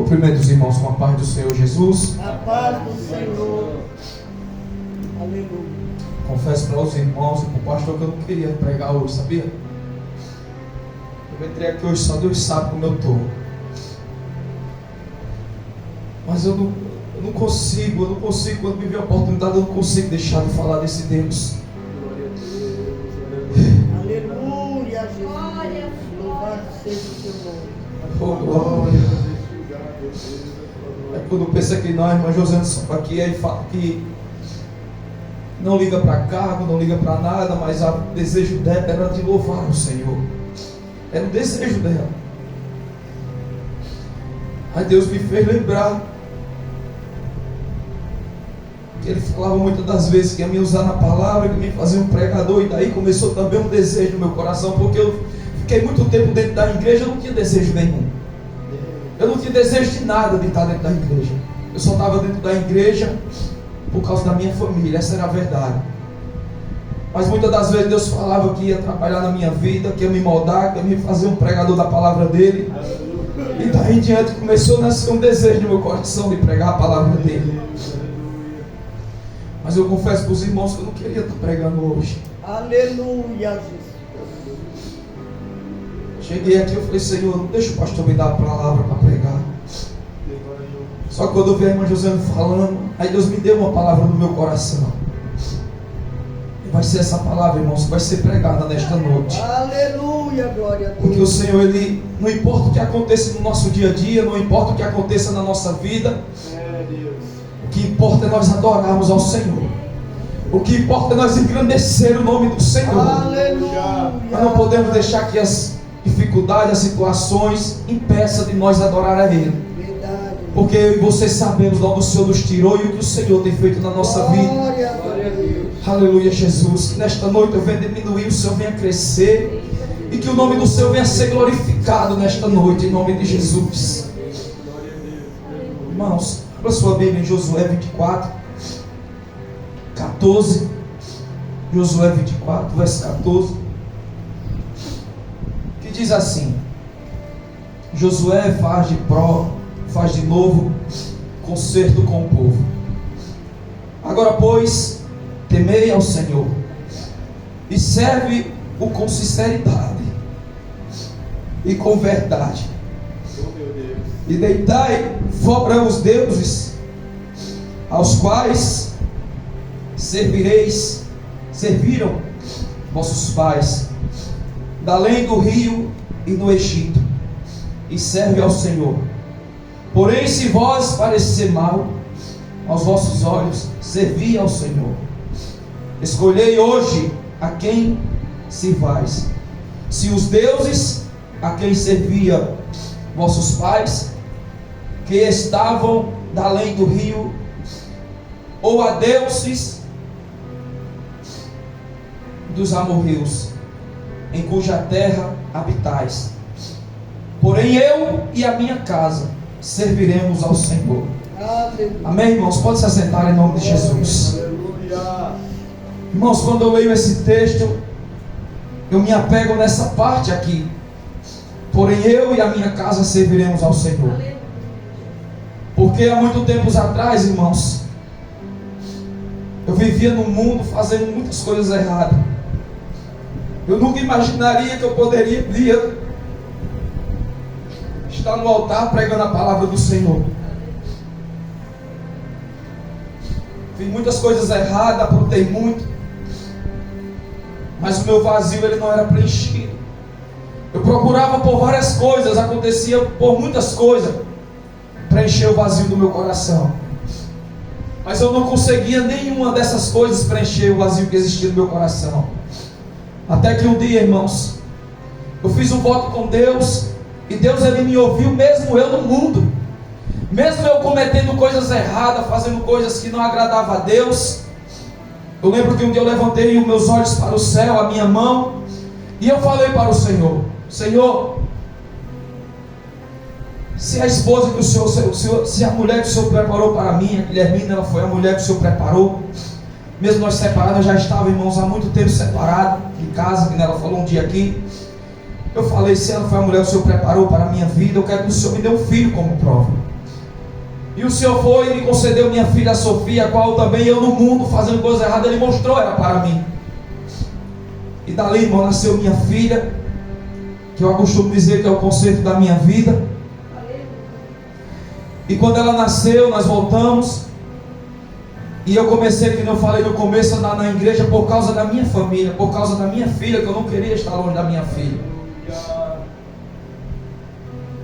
Cumprimento os irmãos com a paz do Senhor Jesus. A paz do Senhor. Aleluia. Confesso para os irmãos e para o pastor que eu não queria pregar hoje, sabia? Eu entrei aqui hoje, só Deus sabe como eu estou. Mas eu não consigo, quando me vê a oportunidade, eu não consigo deixar de falar desse Deus. Aleluia, Jesus. Louvado seja o teu nome. Oh, glória. É quando pensa que nós, irmã José, aqui aí fala que não liga para cargo, não liga para nada, mas o desejo dela era de louvar o Senhor. Era o desejo dela. Aí Deus me fez lembrar que Ele falava muitas das vezes que ia me usar na palavra, que me fazia um pregador, e daí começou também um desejo no meu coração, porque eu fiquei muito tempo dentro da igreja, eu não tinha desejo nenhum. Eu não tinha desejo de nada de estar dentro da igreja. Eu só estava dentro da igreja por causa da minha família, essa era a verdade. Mas muitas das vezes Deus falava que ia trabalhar na minha vida, que ia me moldar, que ia me fazer um pregador da palavra dele. E daí em diante começou a nascer um desejo no meu coração de pregar a palavra dele. Mas eu confesso para os irmãos que eu não queria estar pregando hoje. Aleluia, Jesus. Cheguei aqui, eu falei, Senhor, não deixa o pastor me dar a palavra para pregar. Só que quando eu vi a irmã Josiane falando, aí Deus me deu uma palavra no meu coração. E vai ser essa palavra, irmãos, que vai ser pregada nesta noite. Aleluia, glória a Deus. Porque o Senhor, Ele, não importa o que aconteça no nosso dia a dia, não importa o que aconteça na nossa vida, o que importa é nós adorarmos ao Senhor. O que importa é nós engrandecer o nome do Senhor. Aleluia. Nós não podemos deixar que as dificuldades, as situações impeçam de nós adorar a Ele. Verdade. Porque eu e você sabemos de onde o Senhor nos tirou e o que o Senhor tem feito na nossa vida. Glória a Deus. Aleluia, Jesus. Que nesta noite eu venha diminuir, o Senhor venha crescer. E que o nome do Senhor venha ser glorificado nesta noite, em nome de Jesus. Irmãos, abra sua Bíblia em Josué 24, 14. Josué 24, verso 14. Que diz assim: Josué faz de novo concerto com o povo. Agora, pois, temei ao Senhor e serve-o com sinceridade e com verdade. E deitai fora os deuses aos quais serviram vossos pais, da além do rio e no Egito, e serve ao Senhor. Porém, se vós parecer mal aos vossos olhos, servi ao Senhor. Escolhei hoje a quem sirvais, se os deuses a quem servia vossos pais, que estavam da além do rio, ou a deuses dos amorreus, em cuja terra habitais. Porém eu e a minha casa serviremos ao Senhor. Aleluia. Amém, irmãos? Pode se assentar em nome de Jesus. Irmãos, quando eu leio esse texto, eu me apego nessa parte aqui. Porém eu e a minha casa serviremos ao Senhor. Porque há muito tempos atrás, irmãos, eu vivia no mundo fazendo muitas coisas erradas. Eu nunca imaginaria que eu poderia estar no altar pregando a palavra do Senhor. Fiz muitas coisas erradas, aprontei muito, mas o meu vazio ele não era preenchido. Eu procurava por várias coisas, acontecia por muitas coisas preencher o vazio do meu coração, mas eu não conseguia nenhuma dessas coisas preencher o vazio que existia no meu coração. Até que um dia, irmãos, eu fiz um voto com Deus, e Deus ele me ouviu, mesmo eu no mundo, mesmo eu cometendo coisas erradas, fazendo coisas que não agradavam a Deus. Eu lembro que um dia eu levantei os meus olhos para o céu, a minha mão, e eu falei para o Senhor: Senhor, se a esposa que o Senhor, se a mulher que o Senhor preparou para mim, a Guilhermina, ela foi a mulher que o Senhor preparou, mesmo nós separados, eu já estava, irmãos, há muito tempo separado de casa, que ela falou um dia aqui. Eu falei: se ela foi a mulher que o Senhor preparou para a minha vida, eu quero que o Senhor me dê um filho como prova. E o Senhor foi e me concedeu minha filha Sofia, a qual também eu no mundo, fazendo coisa errada, Ele mostrou era para mim. E dali, irmão, nasceu minha filha, que eu costumo dizer que é o conserto da minha vida. E quando ela nasceu, nós voltamos. E eu comecei, como eu falei no começo, a andar na igreja por causa da minha família, por causa da minha filha, que eu não queria estar longe da minha filha.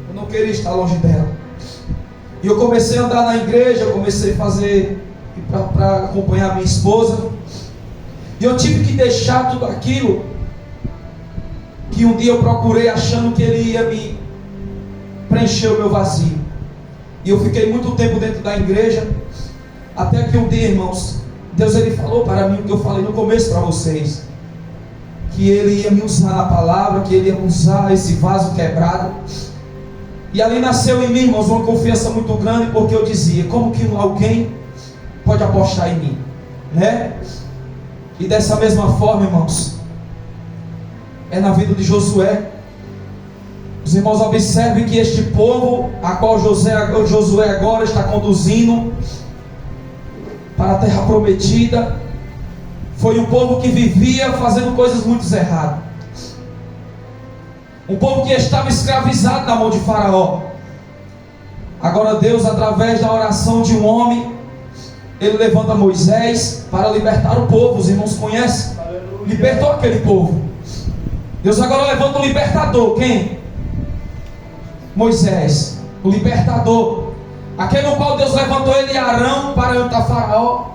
Eu não queria estar longe dela. E eu comecei a andar na igreja, eu comecei a fazer para acompanhar minha esposa. E eu tive que deixar tudo aquilo que um dia eu procurei achando que Ele ia me preencher o meu vazio. E eu fiquei muito tempo dentro da igreja, até que um dia, irmãos, Deus Ele falou para mim o que eu falei no começo para vocês, que Ele ia me usar na palavra, que Ele ia usar esse vaso quebrado. E ali nasceu em mim, irmãos, uma confiança muito grande, porque eu dizia, como que alguém pode apostar em mim, né? E dessa mesma forma, irmãos, é na vida de Josué. Os irmãos observem que este povo, a qual Josué agora está conduzindo para a terra prometida, foi um povo que vivia fazendo coisas muito erradas. Um povo que estava escravizado na mão de Faraó. Agora Deus, através da oração de um homem, Ele levanta Moisés para libertar o povo. Os irmãos conhecem? Aleluia. Libertou aquele povo. Deus agora levanta o libertador. Quem? Moisés, o libertador. Aquele no qual Deus levantou ele e Arão para enfrentar Faraó.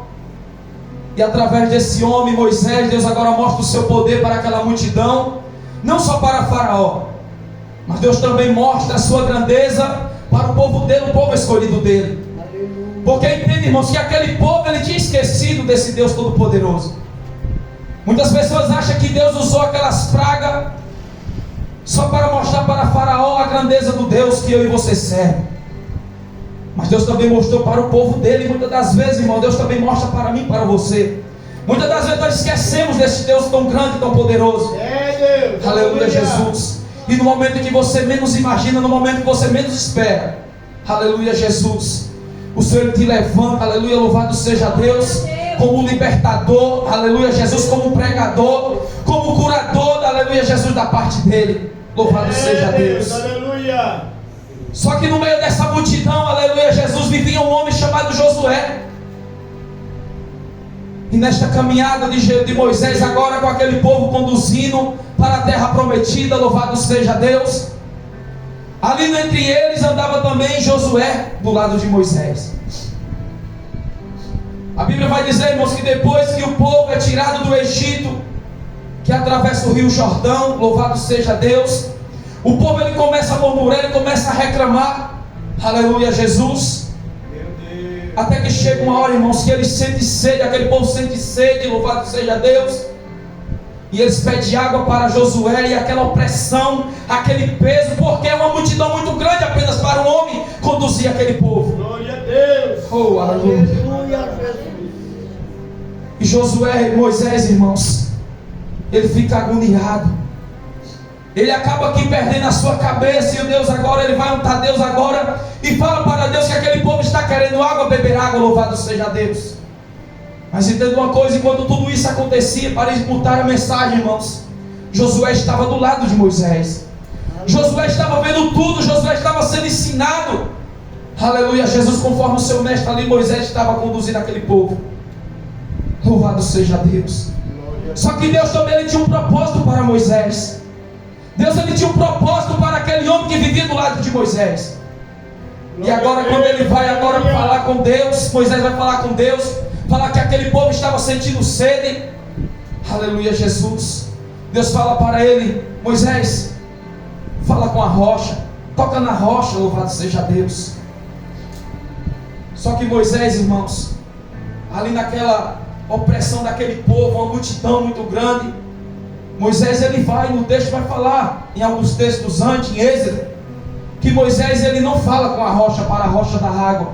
E através desse homem, Moisés, Deus agora mostra o seu poder para aquela multidão. Não só para Faraó, mas Deus também mostra a sua grandeza para o povo dele, o povo escolhido dele. Porque entende, irmãos, que aquele povo ele tinha esquecido desse Deus Todo-Poderoso. Muitas pessoas acham que Deus usou aquelas pragas só para mostrar para Faraó a grandeza do Deus que eu e você servem. Mas Deus também mostrou para o povo dele. E muitas das vezes, irmão, Deus também mostra para mim e para você. Muitas das vezes nós esquecemos desse Deus tão grande e tão poderoso. Deus. Aleluia, Jesus. E no momento que você menos imagina, no momento que você menos espera, aleluia, Jesus, o Senhor te levanta, aleluia, louvado seja Deus, como libertador, aleluia, Jesus, como pregador, como curador, aleluia, Jesus, da parte dele. Louvado seja Deus. Aleluia. Só que no meio dessa multidão, aleluia, Jesus, vivia um homem chamado Josué. E nesta caminhada de Moisés, agora com aquele povo conduzindo para a terra prometida, louvado seja Deus, ali entre eles andava também Josué do lado de Moisés. A Bíblia vai dizer, irmãos, que depois que o povo é tirado do Egito, que atravessa o rio Jordão, louvado seja Deus, o povo ele começa a murmurar, ele começa a reclamar, aleluia, Jesus. Até que chega uma hora, irmãos, que eles sentem sede, aquele povo sente sede, louvado seja Deus. E eles pedem água para Josué, e aquela opressão, aquele peso, porque é uma multidão muito grande apenas para um homem conduzir aquele povo. Glória a Deus. Oh, aleluia. E Josué, Moisés, irmãos, ele fica agoniado. Ele acaba aqui perdendo a sua cabeça. E o Deus agora, ele vai untar Deus agora e fala para Deus que aquele povo está querendo água, beber água, louvado seja Deus. Mas entenda uma coisa, enquanto tudo isso acontecia, para escutar a mensagem, irmãos, Josué estava do lado de Moisés. Josué estava vendo tudo, Josué estava sendo ensinado. Aleluia, Jesus, conforme o seu mestre ali, Moisés estava conduzindo aquele povo. Louvado seja Deus. Só que Deus também ele tinha um propósito para Moisés. Deus ele tinha um propósito para aquele homem que vivia do lado de Moisés. E agora quando ele vai agora falar com Deus, Moisés vai falar com Deus, falar que aquele povo estava sentindo sede. Aleluia, Jesus. Deus fala para ele, Moisés, fala com a rocha, toca na rocha, louvado seja Deus. Só que Moisés, irmãos, ali naquela opressão daquele povo, uma multidão muito grande, Moisés ele vai, no texto vai falar, em alguns textos antes, em Êxodo, que Moisés ele não fala com a rocha para a rocha da água.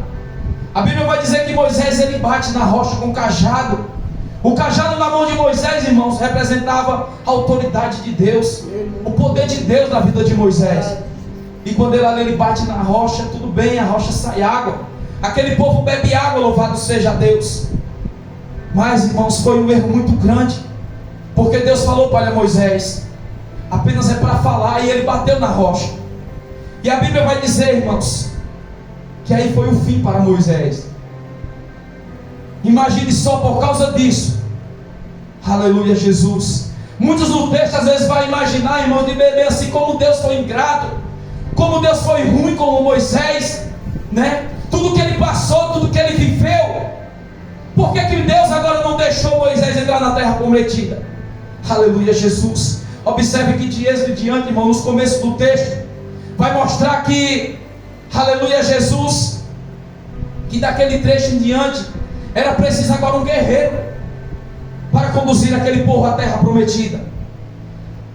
A Bíblia vai dizer que Moisés ele bate na rocha com o cajado. O cajado na mão de Moisés, irmãos, representava a autoridade de Deus, o poder de Deus na vida de Moisés. E quando ele bate na rocha, tudo bem, a rocha sai água. Aquele povo bebe água, louvado seja Deus. Mas, irmãos, foi um erro muito grande, porque Deus falou para Moisés, apenas é para falar, e ele bateu na rocha. E a Bíblia vai dizer, irmãos, que aí foi o fim para Moisés. Imagine só, por causa disso, aleluia, Jesus. Muitos no texto às vezes vão imaginar, irmão, de beber assim, como Deus foi ingrato, como Deus foi ruim com Moisés, né? Tudo que ele passou, tudo que ele viveu. Por que Deus agora não deixou Moisés entrar na terra prometida? Aleluia, Jesus. Observe que de Êxodo em diante, irmão, nos começos do texto, vai mostrar que, aleluia, Jesus, que daquele trecho em diante, era preciso agora um guerreiro para conduzir aquele povo à terra prometida.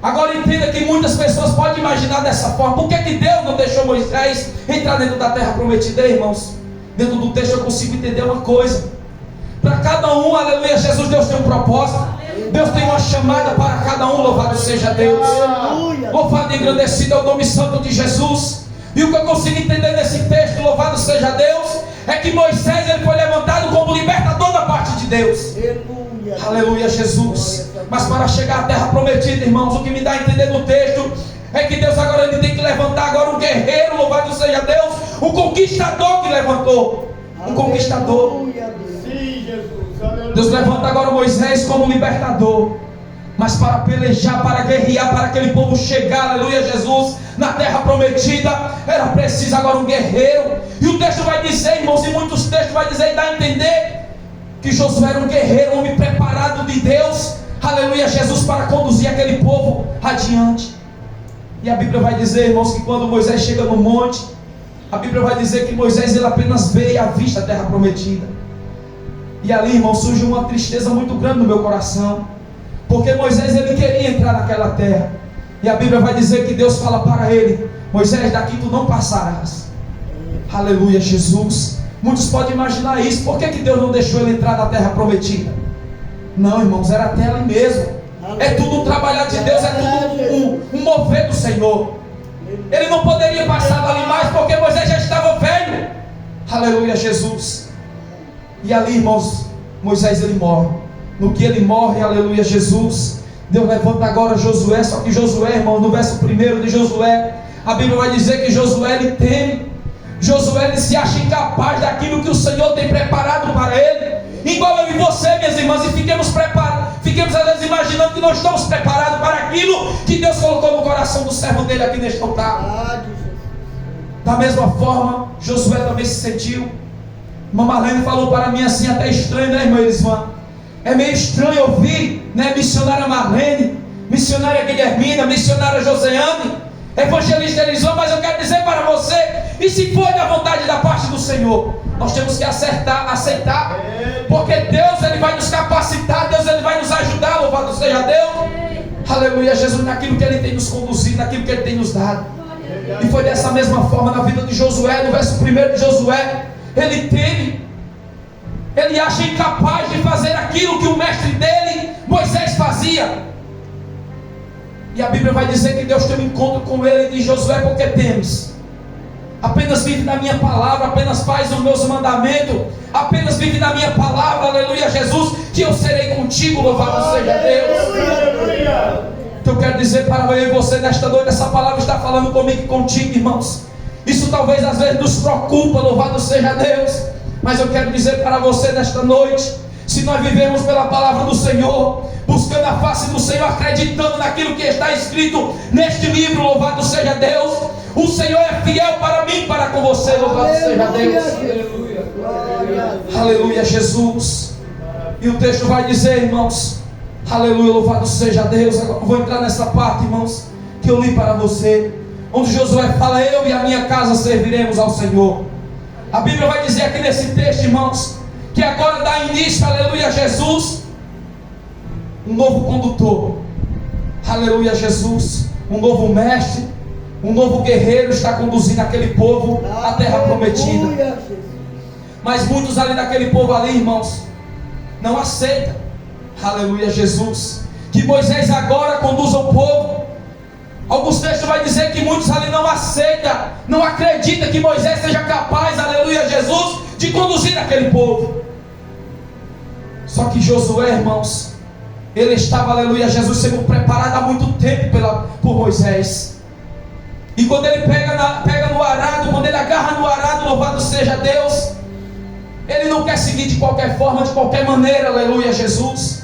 Agora entenda que muitas pessoas podem imaginar dessa forma. Por que Deus não deixou Moisés entrar dentro da terra prometida, irmãos? Dentro do texto eu consigo entender uma coisa. Para cada um, aleluia, Jesus, Deus tem um propósito. Deus tem uma chamada para cada um, louvado seja Deus. Louvado e engrandecido é o nome santo de Jesus. E o que eu consigo entender nesse texto, louvado seja Deus, é que Moisés ele foi levantado como libertador da parte de Deus. Aleluia, Jesus. Mas para chegar à terra prometida, irmãos, o que me dá a entender no texto é que Deus agora ele tem que levantar agora um guerreiro, louvado seja Deus, um conquistador que levantou. Um conquistador. Deus levanta agora Moisés como libertador, mas para pelejar, para guerrear, para aquele povo chegar, aleluia, Jesus, na terra prometida, era preciso agora um guerreiro. E o texto vai dizer, irmãos, e muitos textos vai dizer e dá a entender que Josué era um guerreiro, um homem preparado de Deus, aleluia, Jesus, para conduzir aquele povo adiante. E a Bíblia vai dizer, irmãos, que quando Moisés chega no monte, a Bíblia vai dizer que Moisés ele apenas vê e avista a terra prometida. E ali, irmão, surge uma tristeza muito grande no meu coração, porque Moisés ele queria entrar naquela terra. E a Bíblia vai dizer que Deus fala para ele: Moisés, daqui tu não passarás. Aleluia, Jesus. Muitos podem imaginar isso. Por que Deus não deixou ele entrar na terra prometida? Não, irmãos, era até ali mesmo. É tudo um trabalhar de Deus, é tudo um mover do Senhor. Ele não poderia passar ali mais, porque Moisés já estava velho. Aleluia, Jesus. E ali, irmãos, Moisés ele morre. No que ele morre, aleluia, Jesus, Deus levanta agora Josué. Só que Josué, irmão, no verso 1 de Josué, a Bíblia vai dizer que Josué ele teme. Josué ele se acha incapaz daquilo que o Senhor tem preparado para ele. Igual eu e você, minhas irmãs, e fiquemos às vezes imaginando que não estamos preparados para aquilo que Deus colocou no coração do servo dele aqui neste altar. Da mesma forma, Josué também se sentiu. Irmã Marlene falou para mim assim, até estranho, né, irmã Elisvan? É meio estranho ouvir, né, missionária Marlene, missionária Guilhermina, missionária Joseane, evangelista Elisvan, mas eu quero dizer para você, e se foi da vontade da parte do Senhor, nós temos que aceitar, porque Deus ele vai nos capacitar, Deus ele vai nos ajudar, louvado seja Deus, aleluia, Jesus, naquilo que ele tem nos conduzido, naquilo que ele tem nos dado. E foi dessa mesma forma na vida de Josué, no verso 1 de Josué, ele teme, ele acha incapaz de fazer aquilo que o mestre dele, Moisés, fazia. E a Bíblia vai dizer que Deus tem um encontro com ele e diz: Josué, por que temes? Apenas vive na minha palavra, apenas faz os meus mandamentos, apenas vive na minha palavra, aleluia, Jesus, que eu serei contigo, louvado seja Deus. Então eu quero dizer para eu e você nesta noite, essa palavra está falando comigo e contigo, irmãos. Isso talvez às vezes nos preocupa, louvado seja Deus, mas eu quero dizer para você nesta noite, se nós vivemos pela palavra do Senhor, buscando a face do Senhor, acreditando naquilo que está escrito neste livro, louvado seja Deus, o Senhor é fiel para mim, para com você, louvado seja Deus. Aleluia. Aleluia, Jesus. E o texto vai dizer, irmãos, aleluia, louvado seja Deus. Agora eu vou entrar nessa parte, irmãos, que eu li para você, onde Josué fala: eu e a minha casa serviremos ao Senhor. A Bíblia vai dizer aqui nesse texto, irmãos, que agora dá início, aleluia, Jesus, um novo condutor, aleluia, Jesus, um novo mestre, um novo guerreiro está conduzindo aquele povo à terra prometida. Mas muitos ali daquele povo ali, irmãos, não aceitam, aleluia, Jesus, que Moisés agora conduza o povo. Alguns textos vai dizer que muitos ali não aceitam, não acreditam que Moisés seja capaz, aleluia, Jesus, de conduzir aquele povo. Só que Josué, irmãos, ele estava, aleluia, Jesus sendo preparado há muito tempo por Moisés. E quando ele pega no arado, quando ele agarra no arado, louvado seja Deus, ele não quer seguir de qualquer forma, de qualquer maneira, aleluia, Jesus.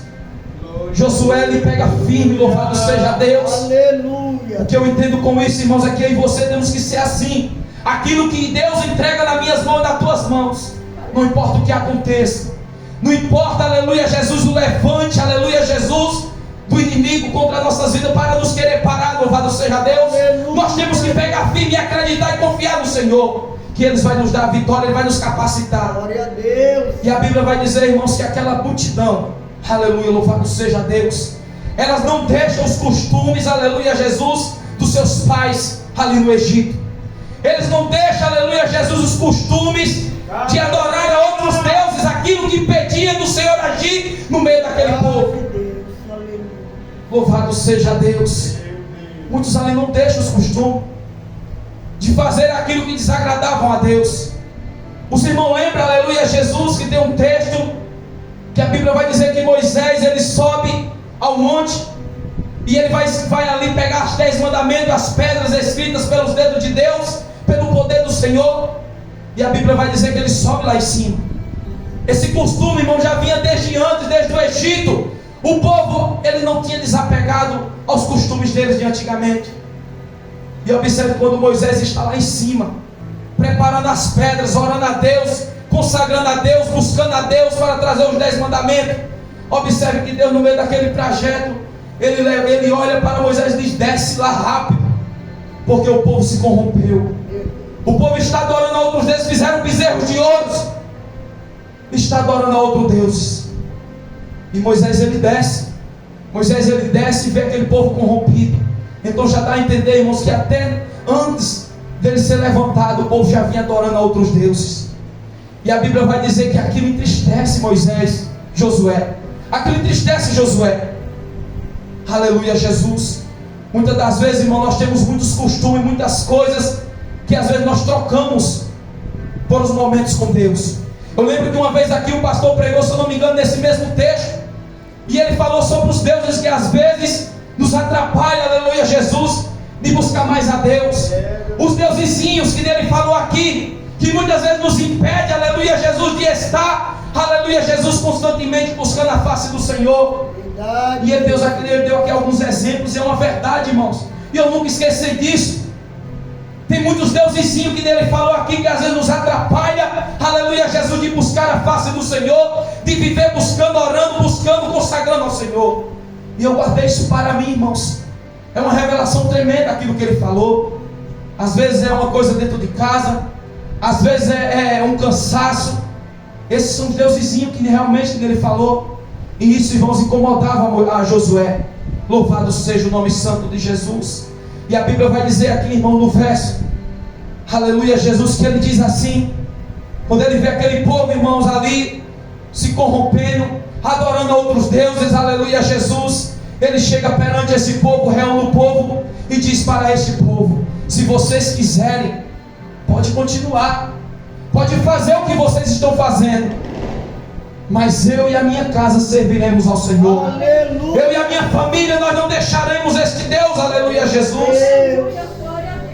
Josué, ele pega firme, louvado seja Deus. Aleluia. O que eu entendo com isso, irmãos, é que eu e você temos que ser assim. Aquilo que Deus entrega nas minhas mãos, nas tuas mãos, não importa o que aconteça, não importa, aleluia, Jesus, o levante, aleluia, Jesus, do inimigo contra as nossas vidas para nos querer parar, louvado seja Deus. Aleluia. Nós temos que pegar firme e acreditar e confiar no Senhor, que Ele vai nos dar a vitória, Ele vai nos capacitar. Glória a Deus. E a Bíblia vai dizer, irmãos, que aquela multidão, aleluia, louvado seja Deus, elas não deixam os costumes, aleluia, Jesus, dos seus pais ali no Egito. Eles não deixam, aleluia, Jesus, os costumes de adorar a outros deuses, aquilo que impedia do Senhor agir no meio daquele povo. Louvado seja Deus. Muitos ali não deixam os costumes de fazer aquilo que desagradavam a Deus. Os irmãos lembram, aleluia, Jesus, que tem um texto que a Bíblia vai dizer que Moisés, ele sobe ao monte e ele vai ali pegar os 10 mandamentos, as pedras escritas pelos dedos de Deus, pelo poder do Senhor. E a Bíblia vai dizer que ele sobe lá em cima. Esse costume, irmão, já vinha desde antes, desde o Egito. O povo, ele não tinha desapegado aos costumes deles de antigamente. E observe quando Moisés está lá em cima, preparando as pedras, orando a Deus, consagrando a Deus, buscando a Deus para trazer os 10 mandamentos. Observe que Deus, no meio daquele trajeto, ele olha para Moisés e diz: desce lá rápido, porque o povo se corrompeu. O povo está adorando a outros deuses, fizeram bezerros de ouro, está adorando a outros deuses. E Moisés ele desce e vê aquele povo corrompido. Então já dá a entender, irmãos, que até antes dele ser levantado, o povo já vinha adorando a outros deuses. E a Bíblia vai dizer que aquilo entristece Josué. Aquilo entristece Josué. Aleluia, Jesus. Muitas das vezes, irmão, nós temos muitos costumes, muitas coisas que às vezes nós trocamos por os momentos com Deus. Eu lembro que uma vez aqui o pastor pregou, se eu não me engano, nesse mesmo texto, e ele falou sobre os deuses que às vezes nos atrapalham, aleluia, Jesus, de buscar mais a Deus. Os deusezinhos que ele falou aqui, que muitas vezes nos impede, aleluia, Jesus, de estar, aleluia, Jesus, constantemente buscando a face do Senhor. E ele deu aqui alguns exemplos, e é uma verdade, irmãos, e eu nunca esqueci disso. Tem muitos deusezinhos que ele falou aqui, que às vezes nos atrapalha, aleluia, Jesus, de buscar a face do Senhor, de viver buscando, orando, buscando, consagrando ao Senhor. E eu guardei isso para mim, irmãos. É uma revelação tremenda aquilo que ele falou. Às vezes é uma coisa dentro de casa, às vezes é um cansaço. Esses são os deusezinhos que realmente ele falou. E isso, irmãos, incomodava a Josué. Louvado seja o nome santo de Jesus. E a Bíblia vai dizer aqui, irmão, no verso, aleluia, Jesus, que ele diz assim, quando ele vê aquele povo, irmãos, ali se corrompendo, adorando a outros deuses, aleluia, Jesus, ele chega perante esse povo, reúne o povo e diz para este povo: se vocês quiserem, pode continuar, pode fazer o que vocês estão fazendo, mas eu e a minha casa serviremos ao Senhor. Aleluia. Eu e a minha família, nós não deixaremos este Deus, aleluia, Jesus.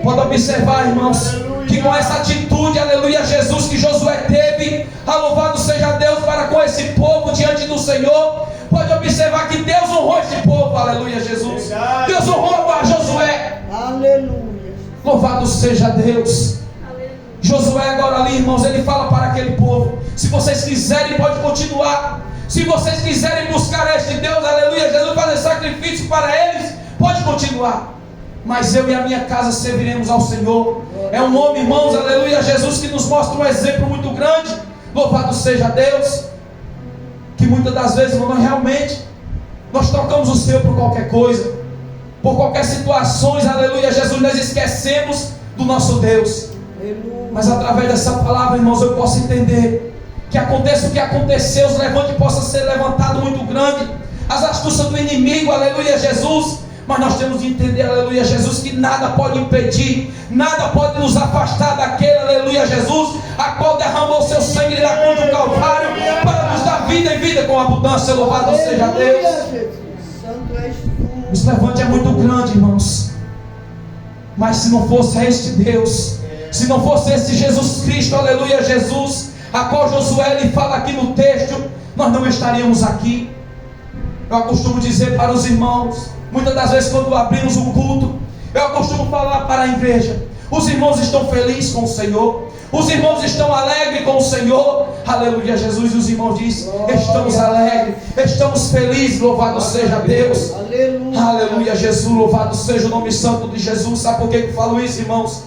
Pode observar, irmãos, aleluia, que com essa atitude, aleluia, Jesus, que Josué teve, louvado seja Deus para com esse povo diante do Senhor. Pode observar que Deus honrou esse povo, aleluia, Jesus. Verdade. Deus honrou a Josué. Aleluia. Louvado seja Deus. Josué agora ali, irmãos, ele fala para aquele povo: se vocês quiserem, pode continuar. Se vocês quiserem buscar este Deus, aleluia, Jesus, fazer sacrifício para eles, pode continuar. Mas eu e a minha casa serviremos ao Senhor. É um nome, irmãos, aleluia, Jesus, que nos mostra um exemplo muito grande. Louvado seja Deus. Que muitas das vezes, irmão, nós trocamos o Senhor por qualquer coisa, por qualquer situação, aleluia, Jesus, nós esquecemos do nosso Deus. Mas através dessa palavra, irmãos, eu posso entender que aconteça o que aconteceu, os levantes possam ser levantados muito grande, as astúcias do inimigo, aleluia, Jesus, Mas nós temos de entender, aleluia, Jesus, que nada pode impedir, nada pode nos afastar daquele, aleluia, Jesus, a qual derramou o seu sangue na cruz do Calvário para nos dar vida e vida com abundância. Louvado seja Deus. Santo és tu. Os levante é muito grande, irmãos. Mas se não fosse este Deus, se não fosse esse Jesus Cristo, aleluia, Jesus, a qual Josué lhe fala aqui no texto, nós não estaríamos aqui. Eu costumo dizer para os irmãos, muitas das vezes quando abrimos o culto, eu costumo falar para a igreja: os irmãos estão felizes com o Senhor, os irmãos estão alegres com o Senhor, aleluia, Jesus. E os irmãos dizem: estamos alegres, estamos felizes, louvado seja Deus, aleluia, Jesus, louvado seja o nome santo de Jesus. Sabe por que eu falo isso, irmãos?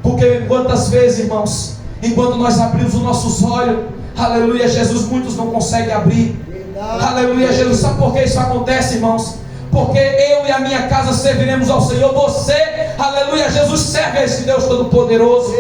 Porque quantas vezes, irmãos, enquanto nós abrimos os nossos olhos, aleluia, Jesus, muitos não conseguem abrir. Aleluia, Jesus. Sabe por que isso acontece, irmãos? Porque eu e a minha casa serviremos ao Senhor. Você, aleluia, Jesus, serve a esse Deus Todo-Poderoso.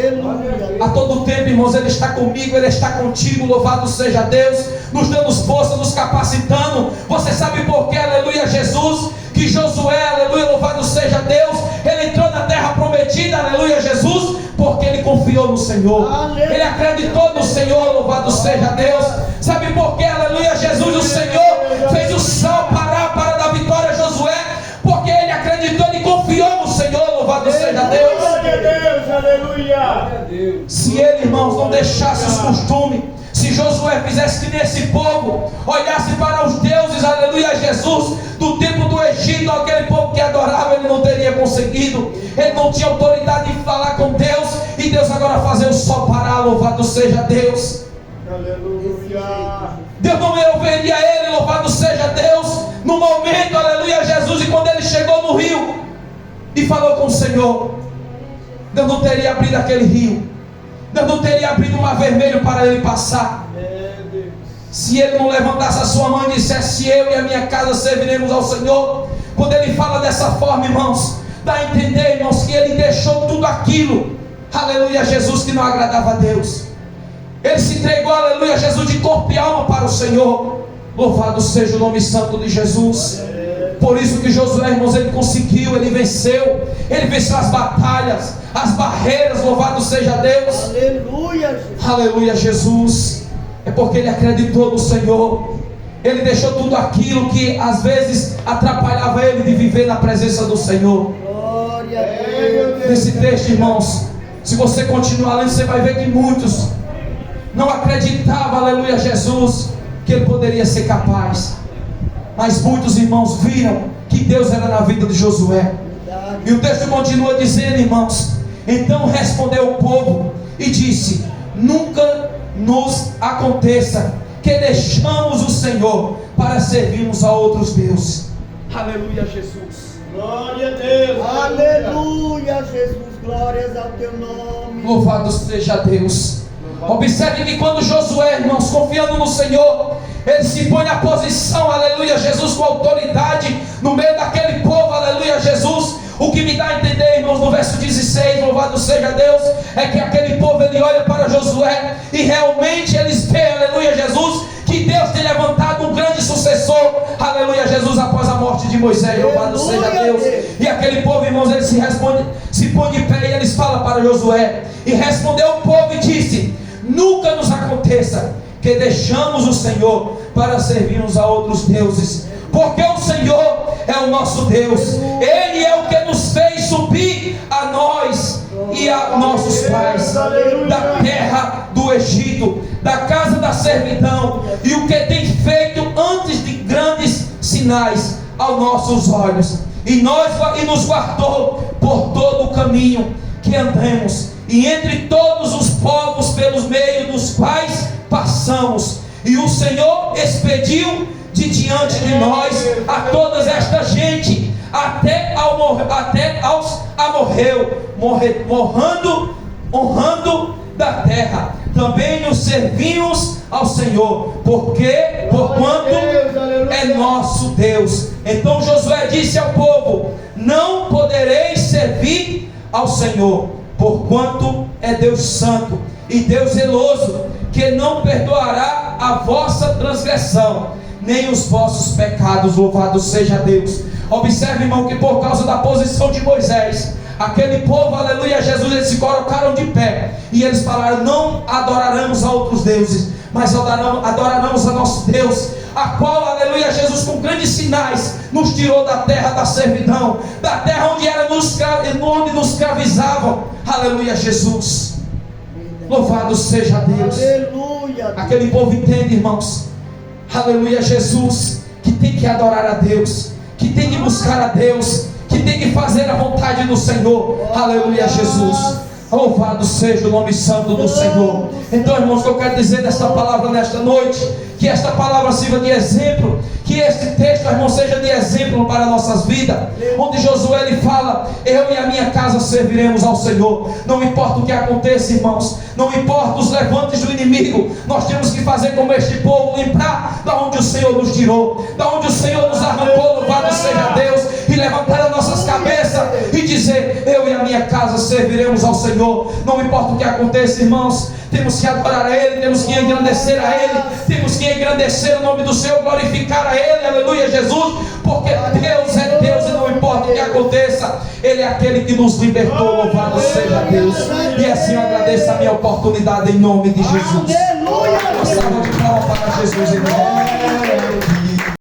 A todo tempo, irmãos, Ele está comigo, Ele está contigo. Louvado seja Deus, nos dando força, nos capacitando. Você sabe por que, aleluia, Jesus, que Josué, aleluia, louvado seja Deus, ele entrou na terra prometida, aleluia, Jesus, porque ele confiou no Senhor, ele acreditou no Senhor, louvado seja Deus. Sabe por que, aleluia, Jesus, o Senhor fez o sol parar para dar vitória a Josué? Porque ele acreditou, ele confiou no Senhor, louvado seja Deus. Aleluia. Se ele, irmãos, não deixasse os costumes, se Josué fizesse que nesse povo olhasse para os deuses, aleluia, Jesus, do tempo do Egito, aquele povo que adorava, ele não teria conseguido. Ele não tinha autoridade de falar com Deus, e Deus agora fazer o sol parar, louvado seja Deus. Aleluia. Deus não ouviria ele, louvado seja Deus, no momento, aleluia, Jesus. E quando ele chegou no rio e falou com o Senhor, Deus não teria abrido aquele rio, Deus não teria abrido o mar vermelho para ele passar, se ele não levantasse a sua mão e dissesse: eu e a minha casa serviremos ao Senhor. Quando ele fala dessa forma, irmãos, dá a entender, irmãos, que ele deixou tudo aquilo, aleluia, Jesus, que não agradava a Deus. Ele se entregou, aleluia, Jesus, de corpo e alma para o Senhor. Louvado seja o nome santo de Jesus. Por isso que Josué, irmãos, ele conseguiu, ele venceu as batalhas, as barreiras, louvado seja Deus. Aleluia, Jesus. Aleluia, Jesus. É porque ele acreditou no Senhor. Ele deixou tudo aquilo que às vezes atrapalhava ele de viver na presença do Senhor. Glória a Deus. Nesse texto, irmãos, se você continuar lendo, você vai ver que muitos não acreditavam, aleluia, Jesus, que ele poderia ser capaz. Mas muitos, irmãos, viram que Deus era na vida de Josué. E o texto continua dizendo, irmãos: então respondeu o povo e disse: nunca nos aconteça que deixamos o Senhor para servirmos a outros deuses. Aleluia, Jesus. Glória a Deus. Aleluia, Jesus. Glórias ao teu nome. Louvado seja Deus. Observe que quando Josué, irmãos, confiando no Senhor, ele se põe na posição, aleluia, Jesus, com autoridade no meio daquele povo, aleluia, Jesus. O que me dá a entender, irmãos, no verso 16, louvado seja Deus, é que aquele povo, ele olha para Josué e realmente eles veem, aleluia, Jesus, que Deus tem levantado um grande sucessor, aleluia, Jesus, após a morte de Moisés, louvado seja Deus. E aquele povo, irmãos, ele se põe de pé e eles falam para Josué. E respondeu o povo e disse: nunca nos aconteça que deixamos o Senhor para servirmos a outros deuses, porque o Senhor é o nosso Deus, Ele é o que nos fez subir a nós e a nossos pais da terra do Egito, da casa da servidão, e o que tem feito antes de grandes sinais aos nossos olhos, e nos guardou por todo o caminho que andamos, e entre todos os povos pelos meios dos quais passamos, e o Senhor expediu de diante de nós a toda esta gente, até aos amorreu, honrando da terra. Também nos servimos ao Senhor, porquanto é nosso Deus. Então Josué disse ao povo: não podereis servir ao Senhor, porquanto é Deus santo e Deus zeloso, que não perdoará a vossa transgressão, nem os vossos pecados. Louvado seja Deus. Observe, irmão, que por causa da posição de Moisés, aquele povo, aleluia, Jesus, eles se colocaram de pé e eles falaram: não adoraremos a outros deuses, mas adoraremos a nosso Deus, a qual, aleluia, Jesus, com grandes sinais, nos tirou da terra da servidão, da terra onde nos escravizavam. Aleluia, Jesus. Louvado seja Deus. Aleluia. Aquele povo entende, irmãos, aleluia, Jesus, que tem que adorar a Deus, que tem que buscar a Deus, que tem que fazer a vontade do Senhor. Aleluia, Jesus. Louvado seja o nome santo do Senhor. Então, irmãos, o que eu quero dizer desta palavra nesta noite, que esta palavra sirva de exemplo, que este texto, irmão, seja de exemplo para nossas vidas, onde Josué ele fala: eu e a minha casa serviremos ao Senhor. Não importa o que aconteça, irmãos, não importa os levantes do inimigo, nós temos que fazer como este povo, lembrar da onde o Senhor nos tirou, da onde o Senhor nos arrancou. Louvado seja Deus, e levantar as nossas cabeças e dizer: eu e a minha casa serviremos ao Senhor. Não importa o que aconteça, irmãos, temos que adorar a Ele, temos que engrandecer a Ele, temos que engrandecer o nome do Senhor, glorificar a Ele, aleluia, Jesus, porque Deus é Deus e não importa o que aconteça, Ele é aquele que nos libertou. Louvado seja Deus. E assim eu agradeço a minha oportunidade em nome de Jesus. Aleluia. Uma salva de palmas para Jesus, irmão.